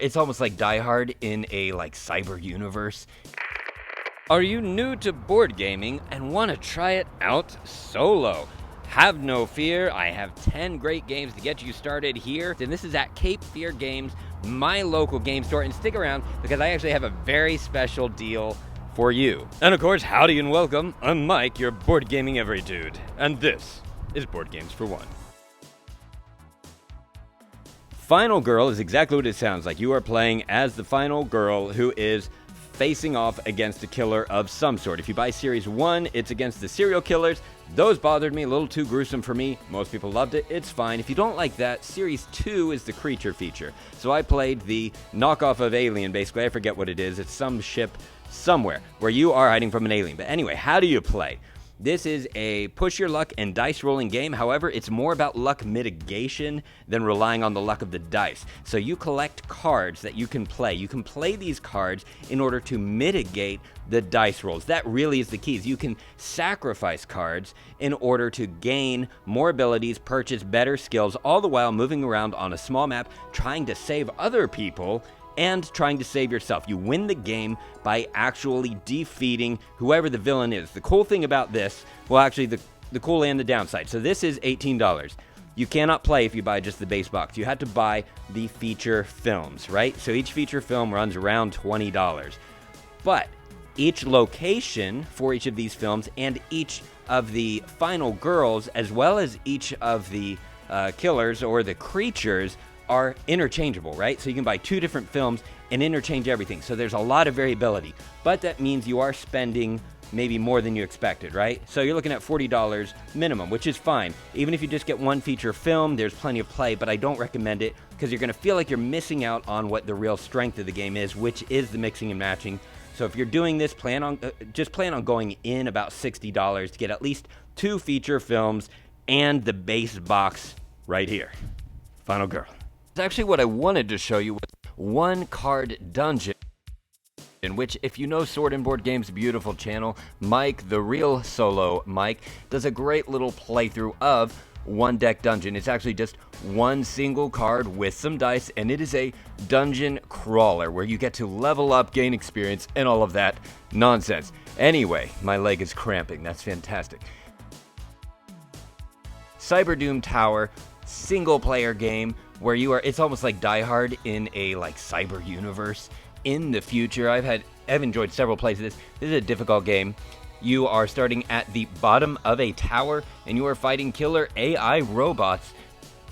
It's almost like Die Hard in a cyber universe. Are you new to board gaming and want to try it out solo? Have no fear, I have 10 great games to get you started here, and this is at Cape Fear Games, my local game store, and stick around because I actually have a very special deal for you. And of course, howdy and welcome, I'm Mike, your board gaming every dude, and this is Board Games for One. Final Girl is exactly what it sounds like. You are playing as the final girl who is facing off against a killer of some sort. If you buy Series 1, it's against the serial killers. Those bothered me, a little too gruesome for me. Most people loved it, it's fine. If you don't like that, Series 2 is the creature feature. So I played the knockoff of Alien, basically. I forget what it is. It's some ship somewhere where you are hiding from an alien. But anyway, how do you play? This is a push your luck and dice rolling game. However, it's more about luck mitigation than relying on the luck of the dice. So you collect cards that you can play. You can play these cards in order to mitigate the dice rolls. That really is the key. You can sacrifice cards in order to gain more abilities, purchase better skills, all the while moving around on a small map, trying to save other people and trying to save yourself. You win the game by actually defeating whoever the villain is. The cool thing about this, well, actually the cool and the downside. So this is $18. You cannot play if you buy just the base box. You have to buy the feature films, right? So each feature film runs around $20. But each location for each of these films and each of the final girls, as well as each of the killers or the creatures, are interchangeable, right? So you can buy two different films and interchange everything. So there's a lot of variability, but that means you are spending maybe more than you expected, right? So you're looking at $40 minimum, which is fine. Even if you just get one feature film, there's plenty of play, but I don't recommend it because you're gonna feel like you're missing out on what the real strength of the game is, which is the mixing and matching. So if you're doing this, just plan on going in about $60 to get at least two feature films and the base box right here. Final Girl. Actually, what I wanted to show you was one card dungeon, in which, if you know Sword and Board Games' beautiful channel, Mike, the real solo Mike, does a great little playthrough of one deck dungeon. It's actually just one single card with some dice, and it is a dungeon crawler where you get to level up, gain experience, and all of that nonsense. Anyway, my leg is cramping. That's fantastic. Cyberdoom Tower, single-player game where it's almost like Die Hard in a cyber universe. In the future, I've enjoyed several plays of this. This is a difficult game. You are starting at the bottom of a tower and you are fighting killer AI robots.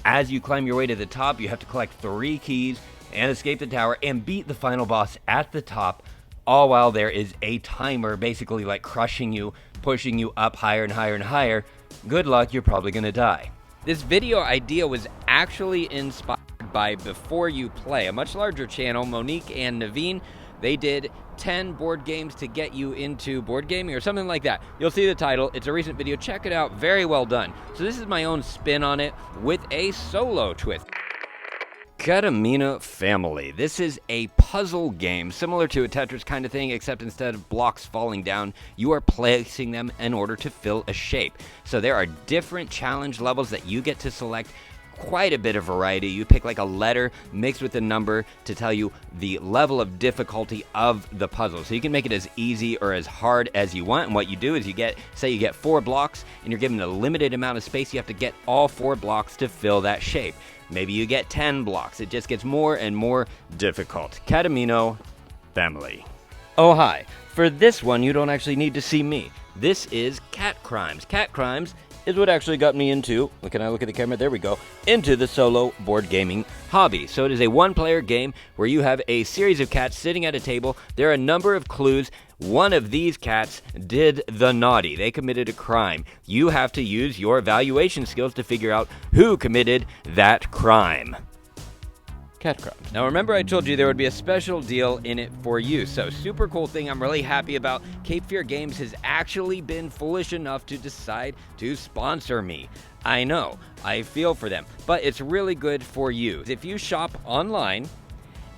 As you climb your way to the top, you have to collect 3 keys and escape the tower and beat the final boss at the top, all while there is a timer basically crushing you, pushing you up higher and higher and higher. Good luck, you're probably gonna die. This video idea was actually inspired by Before You Play, a much larger channel. Monique and Naveen, they did 10 board games to get you into board gaming or something like that. You'll see the title. It's a recent video. Check it out. Very well done. So this is my own spin on it with a solo twist. Catamina Family. This is a puzzle game similar to a Tetris kind of thing, except instead of blocks falling down, you are placing them in order to fill a shape. So there are different challenge levels that you get to select. Quite a bit of variety. You pick a letter mixed with a number to tell you the level of difficulty of the puzzle. So you can make it as easy or as hard as you want. And what you do is you get 4 blocks and you're given a limited amount of space. You have to get all 4 blocks to fill that shape. Maybe you get 10 blocks. It just gets more and more difficult. Catamina Family. Oh, hi. For this one, you don't actually need to see me. This is Cat Crimes. Cat Crimes is what actually got me into, can I look at the camera? There we go, into the solo board gaming hobby. So it is a one-player game where you have a series of cats sitting at a table. There are a number of clues. One of these cats did the naughty. They committed a crime. You have to use your evaluation skills to figure out who committed that crime. Cat Crimes. Now remember I told you there would be a special deal in it for you. So super cool thing I'm really happy about. Cape Fear Games has actually been foolish enough to decide to sponsor me. I know, I feel for them, but it's really good for you. If you shop online,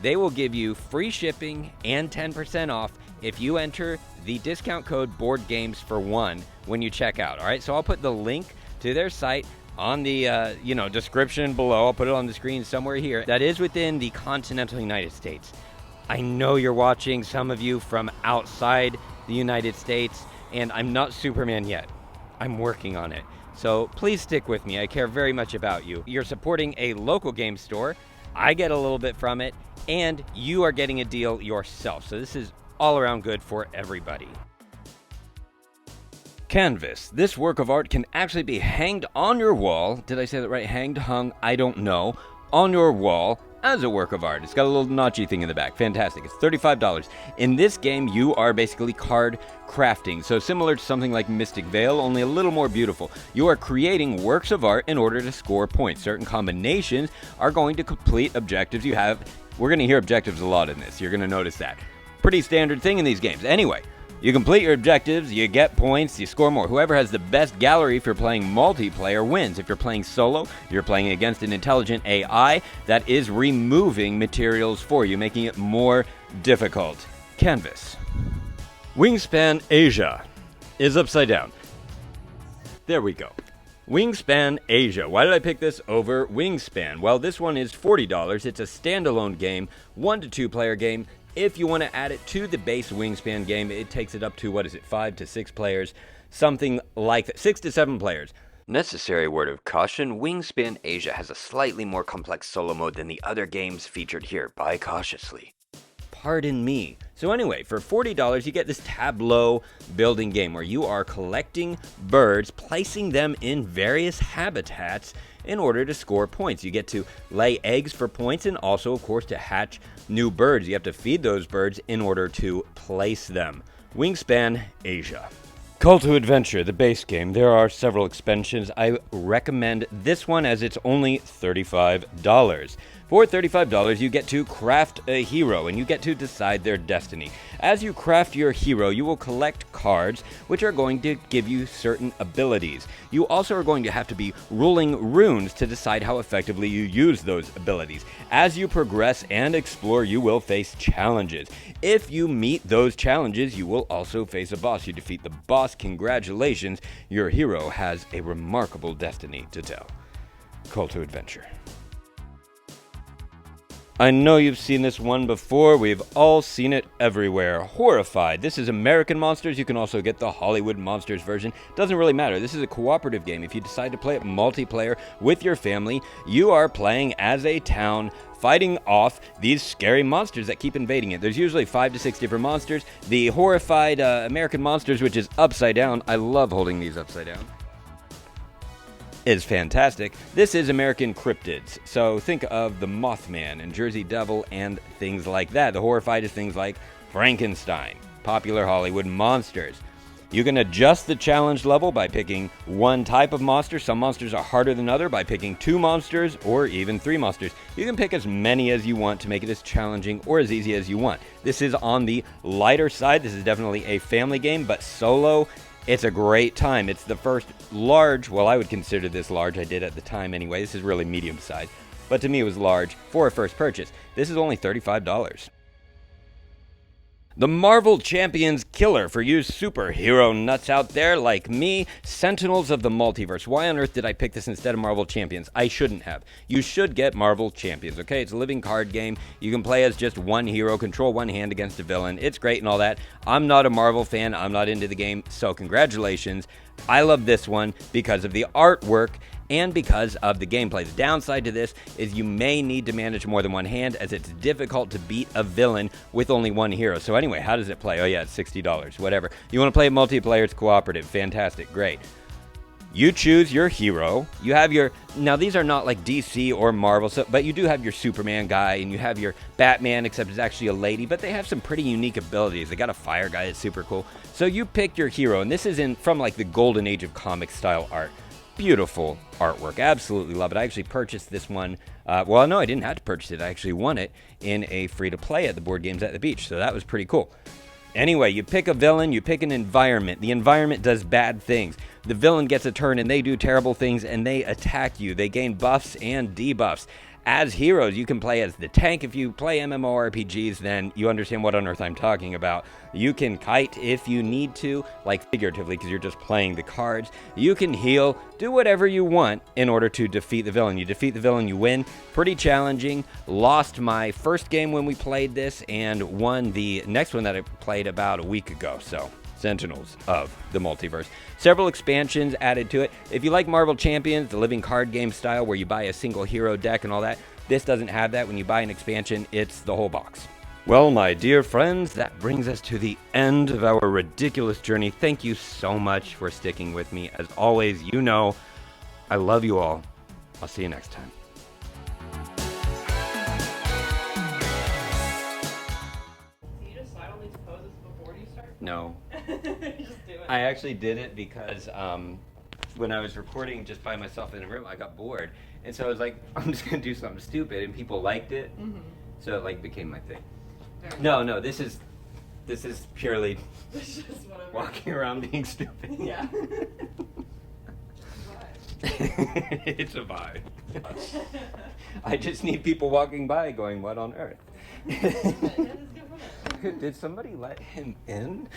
they will give you free shipping and 10% off if you enter the discount code BOARDGAMES for one when you check out. All right, so I'll put the link to their site on the description below. I'll put it on the screen somewhere here. That is within the continental United States. I know you're watching, some of you from outside the United States, and I'm not Superman yet. I'm working on it. So please stick with me. I care very much about you. You're supporting a local game store. I get a little bit from it, and you are getting a deal yourself. So this is all around good for everybody. Canvas. This work of art can actually be hanged on your wall. Did I say that right? Hanged, hung, I don't know. On your wall as a work of art. It's got a little notchy thing in the back. Fantastic. It's $35. In this game, you are basically card crafting. So similar to something like Mystic Veil, only a little more beautiful. You are creating works of art in order to score points. Certain combinations are going to complete objectives you have. We're going to hear objectives a lot in this. You're going to notice that. Pretty standard thing in these games. Anyway, you complete your objectives, you get points, you score more. Whoever has the best gallery if you're playing multiplayer wins. If you're playing solo, you're playing against an intelligent AI that is removing materials for you, making it more difficult. Canvas. Wingspan Asia is upside down. There we go. Wingspan Asia. Why did I pick this over Wingspan? Well, this one is $40. It's a standalone game, 1 to 2 player game. If you want to add it to the base Wingspan game, it takes it up to, 5 to 6 players, something like that, 6 to 7 players. Necessary word of caution, Wingspan Asia has a slightly more complex solo mode than the other games featured here. Buy cautiously. Pardon me. So anyway, for $40, you get this tableau building game where you are collecting birds, placing them in various habitats in order to score points. You get to lay eggs for points and also, of course, to hatch new birds. You have to feed those birds in order to place them. Wingspan Asia. Call to Adventure, the base game. There are several expansions. I recommend this one as it's only $35. For $35, you get to craft a hero, and you get to decide their destiny. As you craft your hero, you will collect cards, which are going to give you certain abilities. You also are going to have to be ruling runes to decide how effectively you use those abilities. As you progress and explore, you will face challenges. If you meet those challenges, you will also face a boss. You defeat the boss, congratulations, your hero has a remarkable destiny to tell. Call to Adventure. I know you've seen this one before. We've all seen it everywhere. Horrified. This is American Monsters. You can also get the Hollywood Monsters version. Doesn't really matter. This is a cooperative game. If you decide to play it multiplayer with your family, you are playing as a town fighting off these scary monsters that keep invading it. There's usually 5 to 6 different monsters. The Horrified American Monsters, which is upside down. I love holding these upside down. Is fantastic. This is American Cryptids, so think of the Mothman and Jersey Devil and things like that. The Horrified is things like Frankenstein, popular Hollywood monsters. You can adjust the challenge level by picking one type of monster. Some monsters are harder than other by picking 2 monsters or even 3 monsters. You can pick as many as you want to make it as challenging or as easy as you want. This is on the lighter side. This is definitely a family game, but solo, it's a great time. It's the first large, well, I would consider this large. I did at the time anyway. This is really medium size. But to me, it was large for a first purchase. This is only $35. The Marvel Champions Killer for you superhero nuts out there like me. Sentinels of the Multiverse. Why on earth did I pick this instead of Marvel Champions? I shouldn't have. You should get Marvel Champions, okay? It's a living card game. You can play as just one hero, control one hand against a villain. It's great and all that. I'm not a Marvel fan. I'm not into the game, so congratulations. I love this one because of the artwork and because of the gameplay. The downside to this is you may need to manage more than one hand, as it's difficult to beat a villain with only one hero. So anyway, how does it play? Oh yeah, it's $60, whatever. You want to play it multiplayer, it's cooperative. Fantastic, great. You choose your hero. You have your, now these are not like DC or Marvel, but you do have your Superman guy, and you have your Batman, except it's actually a lady, but they have some pretty unique abilities. They got a fire guy that's super cool. So you pick your hero, and this is from like the golden age of comic style art. Beautiful artwork. Absolutely love it. I actually purchased this one. Well, no, I didn't have to purchase it. I actually won it in a free-to-play at the Board Games at the Beach, so that was pretty cool. Anyway, you pick a villain, you pick an environment. The environment does bad things. The villain gets a turn, and they do terrible things, and they attack you. They gain buffs and debuffs. as heroes. You can play as the tank. If you play MMORPGs, then you understand what on earth I'm talking about. You can kite if you need to, like figuratively, because you're just playing the cards. You can heal, do whatever you want in order to defeat the villain. You defeat the villain, you win. Pretty challenging. Lost my first game when we played this, and won the next one that I played about a week ago. So, Sentinels of the Multiverse. Several expansions added to it. If you like Marvel Champions, the living card game style where you buy a single hero deck and all that, this doesn't have that. When you buy an expansion, it's the whole box. Well, my dear friends, that brings us to the end of our ridiculous journey. Thank you so much for sticking with me. As always, you know, I love you all. I'll see you next time. No. Just do it. I actually did it because when I was recording just by myself in a room, I got bored. And so I was like, I'm just going to do something stupid. And people liked it. Mm-hmm. So it like became my thing. Very No, this is purely It's just whatever. walking around being stupid. Yeah. It's a vibe. I just need people walking by going, what on earth? Yeah, just go from it. Did somebody let him in?